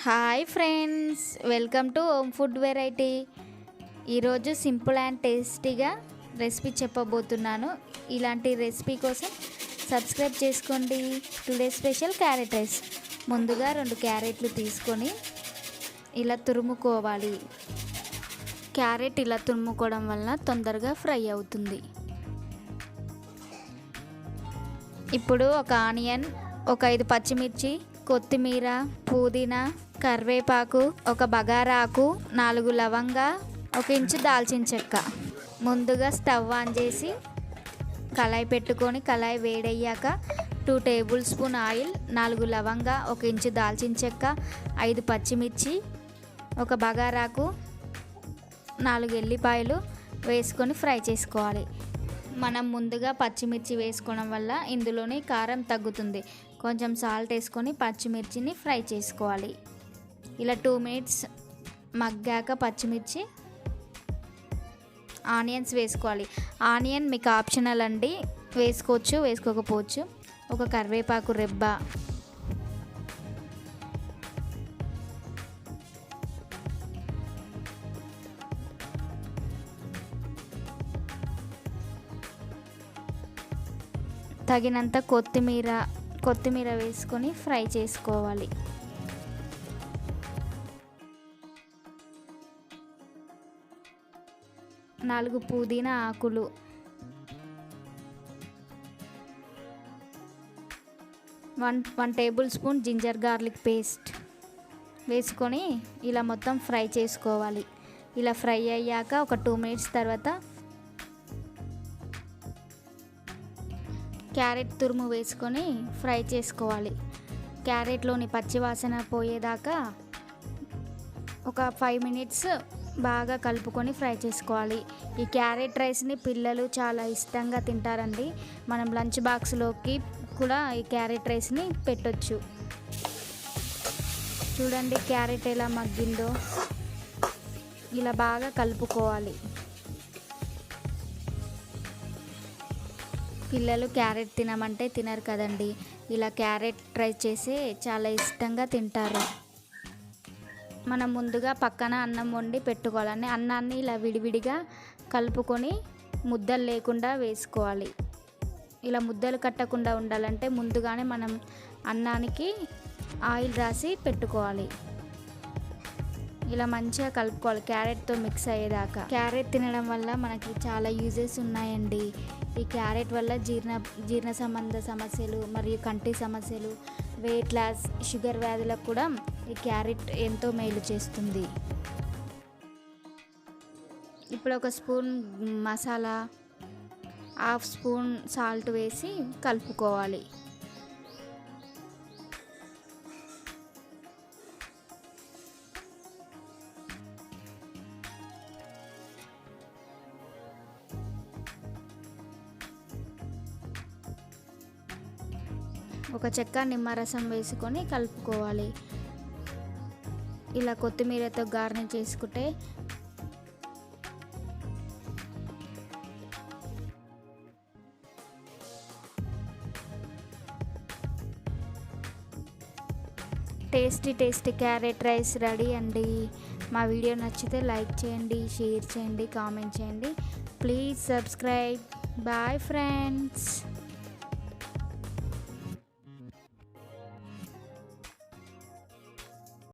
Hi friends, welcome to home food variety. ఈరోజు simple and టేస్టీగా recipe చెప్పబోతున్నాను. ఇలాంటి రెసిపీ కోసం సబ్స్క్రైబ్ చేసుకోండి. Today special carrot rice. ముందుగా 2 క్యారెట్లు తీసుకొని ఇలా తురుముకోవాలి. క్యారెట్ ఇలా తురుముకోవడం వల్ల తొందరగా ఫ్రై అవుతుంది. ఇప్పుడు ఒక ఆనియన్, ఒక 5 పచ్చిమిర్చి, కొత్తిమీర, పుదీనా, కరివేపాకు, ఒక బగారాకు, 4 లవంగా, 1 ఇంచు దాల్చిన చెక్క. ముందుగా స్టవ్ ఆన్ చేసి కళాయి పెట్టుకొని కళాయి వేడయ్యాక 2 టేబుల్ స్పూన్ ఆయిల్, 4 లవంగా, 1 ఇంచు దాల్చిన చెక్క, 5 పచ్చిమిర్చి, ఒక బగారాకు, 4 ఎల్లిపాయలు వేసుకొని ఫ్రై చేసుకోవాలి. మనం ముందుగా పచ్చిమిర్చి వేసుకోవడం వల్ల ఇందులోని కారం తగ్గుతుంది. కొంచెం సాల్ట్ వేసుకొని పచ్చిమిర్చిని ఫ్రై చేసుకోవాలి. ఇలా 2 మినిట్స్ మగ్గాక పచ్చిమిర్చి, ఆనియన్స్ వేసుకోవాలి. ఆనియన్ మీకు ఆప్షనల్ అండి, వేసుకోవచ్చు వేసుకోకపోవచ్చు. ఒక కరివేపాకు రెబ్బ, తగినంత కొత్తిమీర వేసుకొని ఫ్రై చేసుకోవాలి. నాలుగు పుదీనా ఆకులు, 1 tablespoon ginger garlic paste వేసుకొని ఇలా మొత్తం ఫ్రై చేసుకోవాలి. ఇలా ఫ్రై అయ్యాక ఒక 2 మినిట్స్ తర్వాత క్యారెట్ తురుము వేసుకొని ఫ్రై చేసుకోవాలి. క్యారెట్లోని పచ్చివాసన పోయేదాకా ఒక 5 మినిట్స్ బాగా కలుపుకొని ఫ్రై చేసుకోవాలి. ఈ క్యారెట్ రైస్ని పిల్లలు చాలా ఇష్టంగా తింటారండి. మనం లంచ్ బాక్స్లోకి కూడా ఈ క్యారెట్ రైస్ని పెట్టొచ్చు. చూడండి క్యారెట్ ఎలా మగ్గిందో. ఇలా బాగా కలుపుకోవాలి. పిల్లలు క్యారెట్ తినమంటే తినరు కదండి. ఇలా క్యారెట్ ట్రై చేసి చాలా ఇష్టంగా తింటారు. మనం ముందుగా పక్కన అన్నం వండి పెట్టుకోవాలని అన్నాన్ని ఇలా విడివిడిగా కలుపుకొని ముద్దలు లేకుండా వేసుకోవాలి. ఇలా ముద్దలు కట్టకుండా ఉండాలంటే ముందుగానే మనం అన్నానికి ఆయిల్ రాసి పెట్టుకోవాలి. ఇలా మంచిగా కలుపుకోవాలి క్యారెట్తో మిక్స్ అయ్యేదాకా. క్యారెట్ తినడం వల్ల మనకి చాలా యూజెస్ ఉన్నాయండి. ఈ క్యారెట్ వల్ల జీర్ణ సంబంధ సమస్యలు మరియు కంటి సమస్యలు, వెయిట్ లాస్, షుగర్ వ్యాధులకు కూడా ఈ క్యారెట్ ఎంతో మేలు చేస్తుంది. ఇప్పుడు 1 స్పూన్ మసాలా, 1/2 స్పూన్ సాల్ట్ వేసి కలుపుకోవాలి. ఒక చెక్క నిమ్మరసం వేసుకొని కలుపుకోవాలి. ఇలా కొత్తిమీరతో గార్నిష్ చేసుకుంటే టేస్టీ క్యారెట్ రైస్ రెడీ అండి. మా వీడియో నచ్చితే లైక్ చేయండి, షేర్ చేయండి, కామెంట్ చేయండి. Please subscribe. Bye friends.